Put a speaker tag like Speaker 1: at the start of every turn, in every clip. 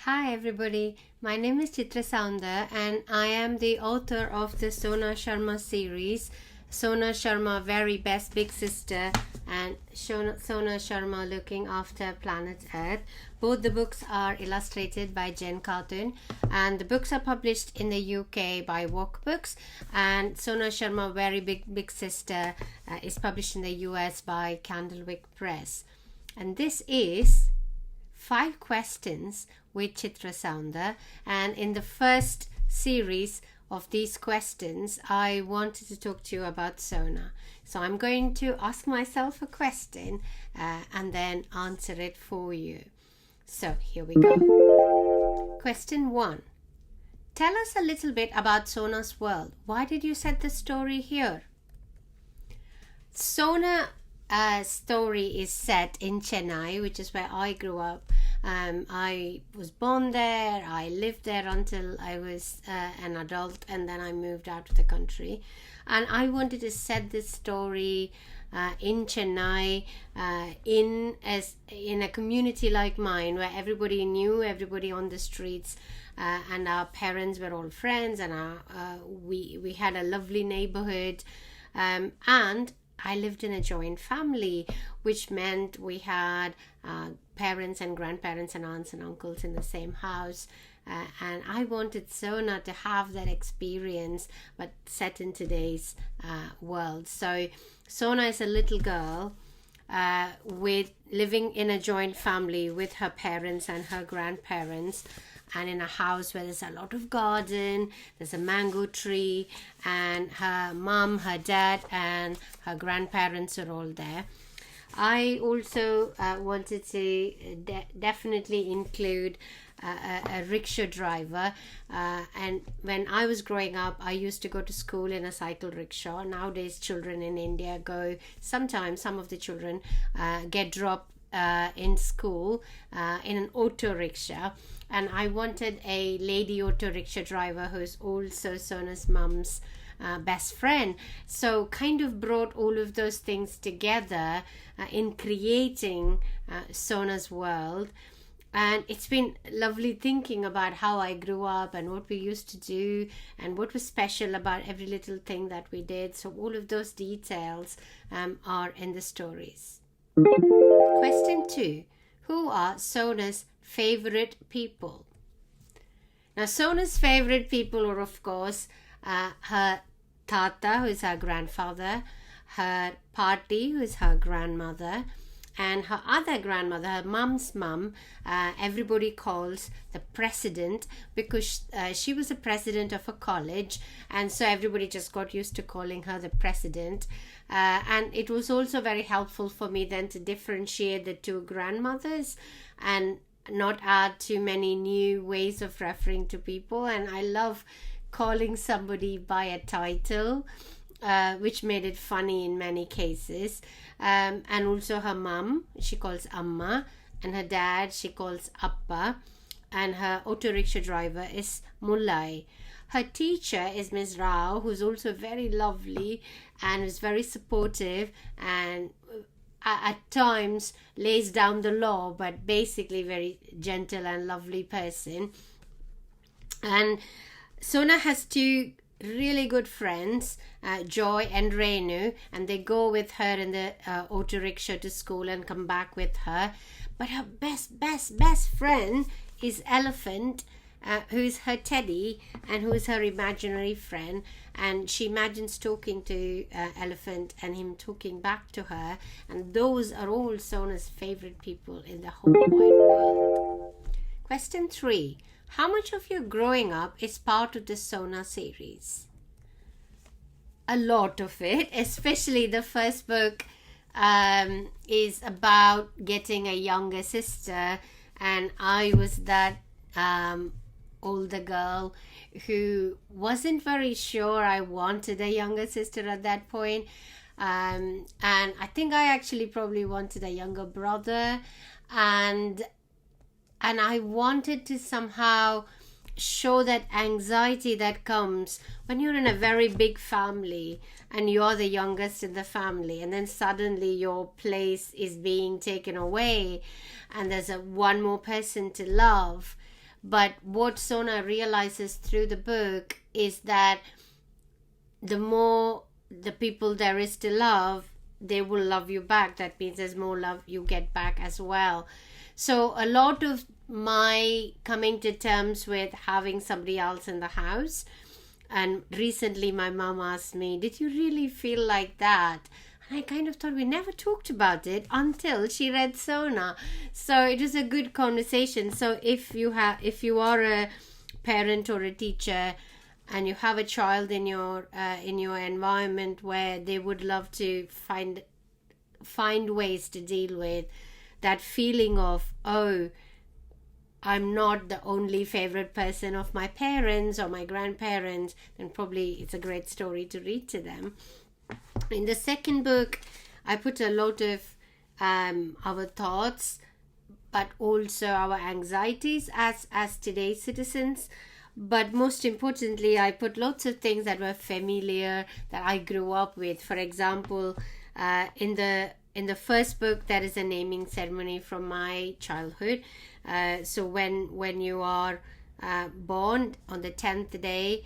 Speaker 1: Hi everybody, my name is Chitra Soundar and I am the author of the Sona Sharma series, Sona Sharma Very Best Big Sister and Sona Sharma Looking After Planet Earth. Both the books are illustrated by Jen Khatun and the books are published in the UK by Walk Books, and Sona Sharma Very Big Sister is published in the US by Candlewick Press. And this is 5 questions with Chitra Soundar, and in the first series of these questions I wanted to talk to you about Sona. So I'm going to ask myself a question and then answer it for you. So here we go. Question 1. Tell us a little bit about Sona's world. Why did you set the story here? Sona story is set in Chennai, which is where I grew up. I was born there. I lived there until I was an adult, and then I moved out of the country. And I wanted to set this story in Chennai, in a community like mine, where everybody knew everybody on the streets, and our parents were all friends, and we had a lovely neighborhood, and I lived in a joint family, which meant we had parents and grandparents and aunts and uncles in the same house. And I wanted Sona to have that experience, but set in today's world. So Sona is a little girl with living in a joint family with her parents and her grandparents, and in a house where there's a lot of garden, there's a mango tree, and her mom, her dad, and her grandparents are all there. I also wanted to definitely include a rickshaw driver, and when I was growing up I used to go to school in a cycle rickshaw. Nowadays children in India sometimes some of the children get dropped in school in an auto rickshaw, and I wanted a lady auto rickshaw driver who's also Sona's mum's best friend. So kind of brought all of those things together in creating Sona's world. And it's been lovely thinking about how I grew up and what we used to do and what was special about every little thing that we did. So all of those details are in the stories. Question 2. Who are Sona's favorite people? Now, Sona's favorite people are, of course, her Tata, who is her grandfather, her Party, who is her grandmother, and her other grandmother, her mum's mum, everybody calls the president, because she was a president of a college, and so everybody just got used to calling her the president. And it was also very helpful for me then to differentiate the two grandmothers and not add too many new ways of referring to people. And I love calling somebody by a title, which made it funny in many cases. And also her mum, she calls Amma, and her dad, she calls Appa, and her auto rickshaw driver is Mullai. Her teacher is Miss Rao, who's also very lovely and is very supportive and at times lays down the law, but basically very gentle and lovely person. And Sona has 2 really good friends, Joy and Renu, and they go with her in the auto rickshaw to school and come back with her. But her best friend is Elephant, who is her teddy and who is her imaginary friend, and she imagines talking to Elephant and him talking back to her, and those are all Sona's favorite people in the whole wide world. Question 3. How much of your growing up is part of the Sona series? A lot of it, especially the first book is about getting a younger sister, and I was that older girl who wasn't very sure I wanted a younger sister at that point, and I think I actually probably wanted a younger brother, and I wanted to somehow show that anxiety that comes when you're in a very big family and you're the youngest in the family, and then suddenly your place is being taken away and there's one more person to love. But what Sona realizes through the book is that the more the people there is to love, they will love you back. That means there's more love you get back as well. So a lot of my coming to terms with having somebody else in the house, and recently my mom asked me, did you really feel like that? And I kind of thought we never talked about it until she read Sona. So it was a good conversation. So if you are a parent or a teacher and you have a child in your environment where they would love to find ways to deal with that feeling of, oh, I'm not the only favorite person of my parents or my grandparents, then probably it's a great story to read to them. In the second book, I put a lot of our thoughts, but also our anxieties as today's citizens. But most importantly, I put lots of things that were familiar, that I grew up with. For example, in the first book, there is a naming ceremony from my childhood. So when you are born on the 10th day,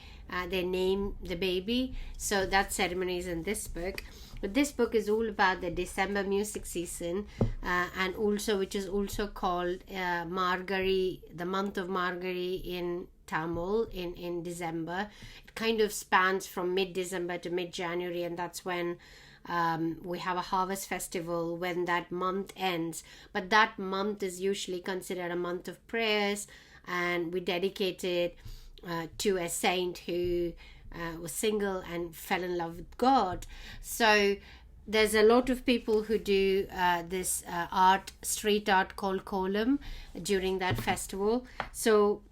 Speaker 1: they name the baby. So that ceremony is in this book. But this book is all about the December music season, and also which is also called Margari, the month of Margari in Tamil in December. It kind of spans from mid-December to mid-January, and that's when we have a harvest festival when that month ends. But that month is usually considered a month of prayers, and we dedicate it to a saint who was single and fell in love with God. So there's a lot of people who do this street art called kolam during that festival. So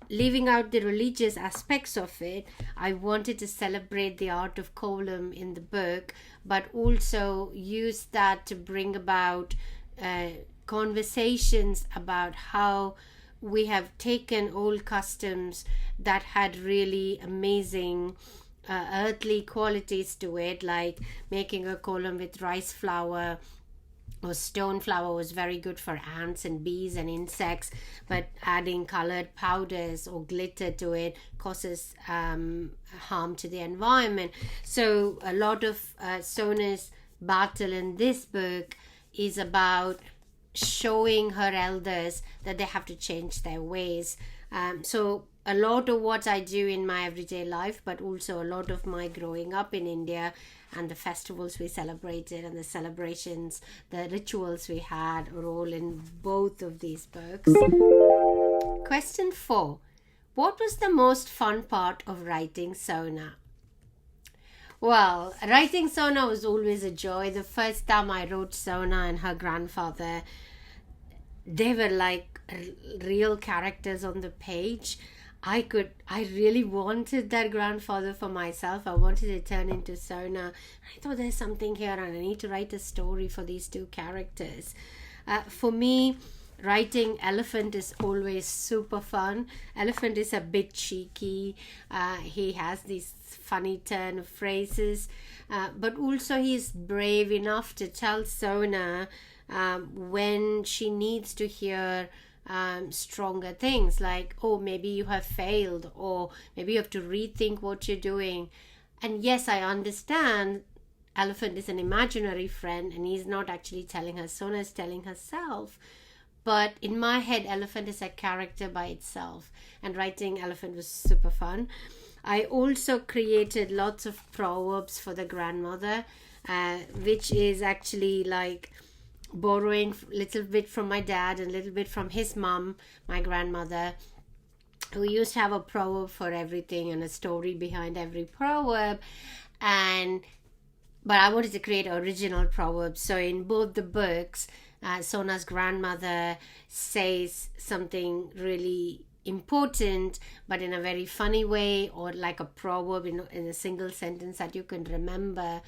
Speaker 1: leaving out the religious aspects of it, I wanted to celebrate the art of kolam in the book, but also use that to bring about conversations about how we have taken old customs that had really amazing earthly qualities to it, like making a kolam with rice flour or stone flour was very good for ants and bees and insects, but adding colored powders or glitter to it causes harm to the environment. So a lot of Sona's battle in this book is about showing her elders that they have to change their ways. So a lot of what I do in my everyday life, but also a lot of my growing up in India and the festivals we celebrated and the celebrations, the rituals we had, are all in both of these books. Question 4. What was the most fun part of writing Sona? Well, writing Sona was always a joy. The first time I wrote Sona and her grandfather, they were like real characters on the page. I really wanted that grandfather for myself. I wanted to turn into Sona. I thought there's something here and I need to write a story for these two characters. For me, writing Elephant is always super fun. Elephant is a bit cheeky. He has these funny turn of phrases. But also he's brave enough to tell Sona when she needs to hear stronger things, like, oh, maybe you have failed, or maybe you have to rethink what you're doing. And yes, I understand Elephant is an imaginary friend and he's not actually telling her, Sona is telling herself. But in my head, Elephant is a character by itself, and writing Elephant was super fun. I also created lots of proverbs for the grandmother, which is actually like borrowing a little bit from my dad and a little bit from his mom, my grandmother, who used to have a proverb for everything and a story behind every proverb. But I wanted to create original proverbs. So in both the books, Sona's grandmother says something really important, but in a very funny way, or like a proverb in a single sentence that you can remember,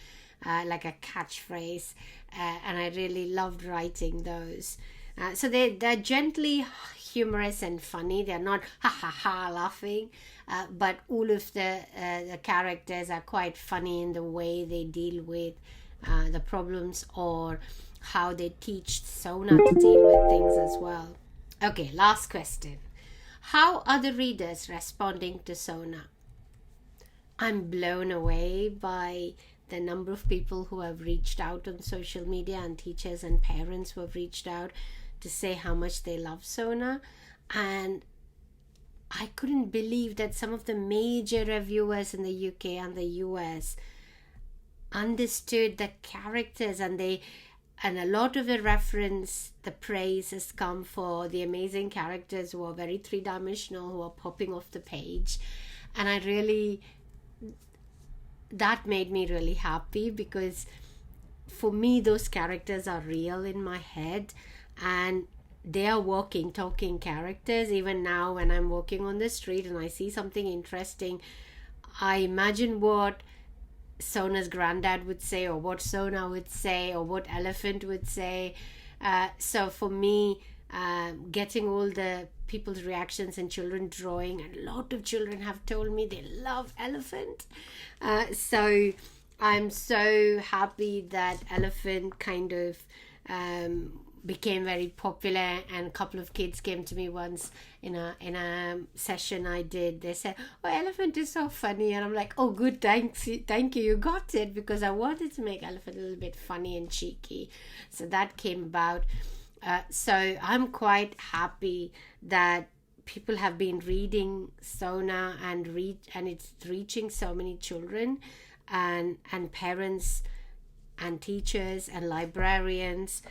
Speaker 1: like a catchphrase. And I really loved writing those. So they're gently humorous and funny. They're not ha ha ha laughing, but all of the characters are quite funny in the way they deal with the problems, or how they teach Sona to deal with things as well. Okay, last question. How are the readers responding to Sona? I'm blown away by the number of people who have reached out on social media, and teachers and parents who have reached out to say how much they love Sona. And I couldn't believe that some of the major reviewers in the UK and the US understood the characters, and a lot of the reference, the praise has come for the amazing characters who are very three-dimensional, who are popping off the page. And that made me really happy, because for me those characters are real in my head, and they are walking, talking characters. Even now when I'm walking on the street and I see something interesting, I imagine what Sona's granddad would say, or what Sona would say, or what Elephant would say. So for me, getting all the people's reactions and children drawing, and a lot of children have told me they love Elephant. So I'm so happy that Elephant kind of became very popular, and a couple of kids came to me once in a session I did. They said, "Oh, Elephant is so funny," and I'm like, "Oh, good, thank you got it," because I wanted to make Elephant a little bit funny and cheeky. So that came about. So I'm quite happy that people have been reading Sona, and it's reaching so many children and parents and teachers and librarians.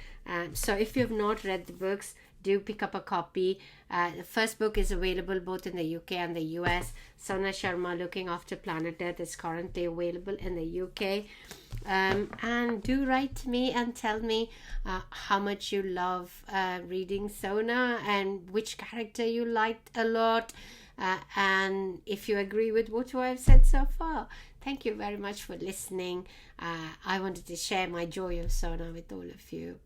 Speaker 1: So if you have not read the books, do pick up a copy. The first book is available both in the UK and the US. Sona Sharma, Looking After Planet Earth, is currently available in the UK. And do write to me and tell me how much you love reading Sona, and which character you liked a lot, and if you agree with what I've said so far. Thank you very much for listening. I wanted to share my joy of Sona with all of you.